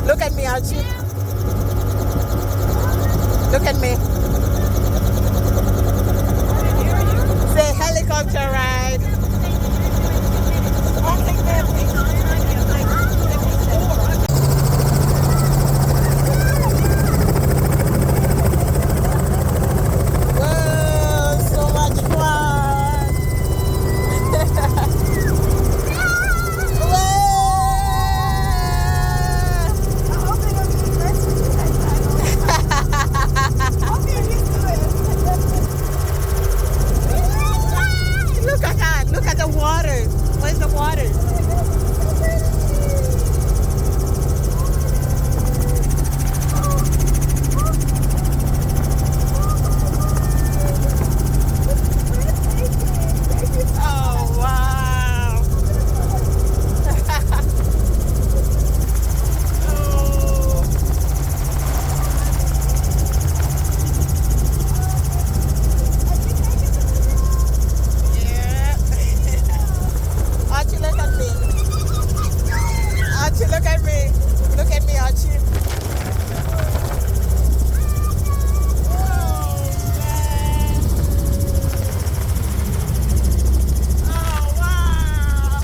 Look at me, Archie. Look at me. Say helicopter ride. Whoa, so much fun. Look at that. Look at the water. Where's the water? Oh, wow. Oh. Yeah. Archie, look at me. Archie, look at me. Look at me, Archie. Oh, man. Oh, wow.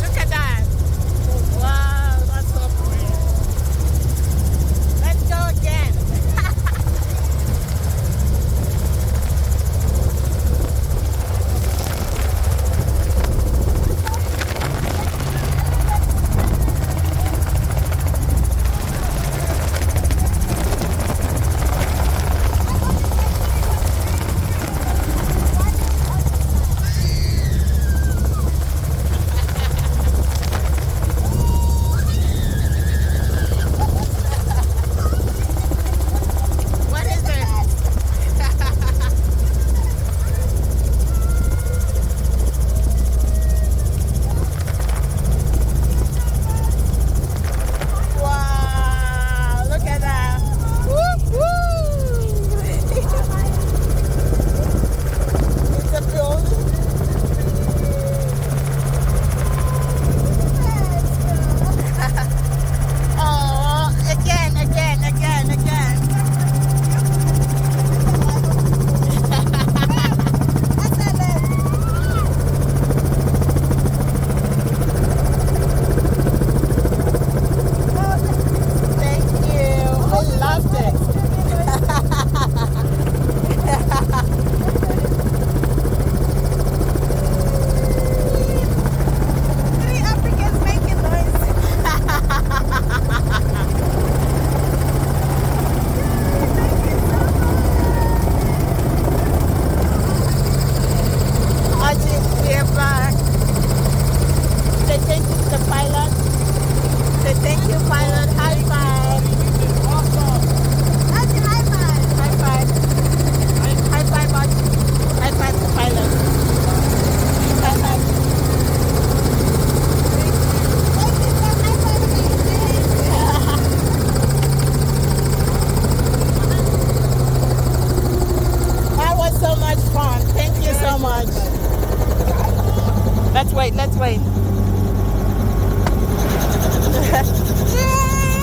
Look at that. Wow, that's so pretty. Let's go again. What is it? Wow, look at that. Woo, woo. It's a building. Oh, again, again, again, again. Thank you. I loved it. Three Africans making noise. Archie, we're back. Say thank you to the pilot. Say thank you, pilot. High five. That's high five. High five. High five, Archie. High five to pilot. High five. Thank you for high fiving That was so much fun. Thank you so much. Let's wait. Let's wait. me.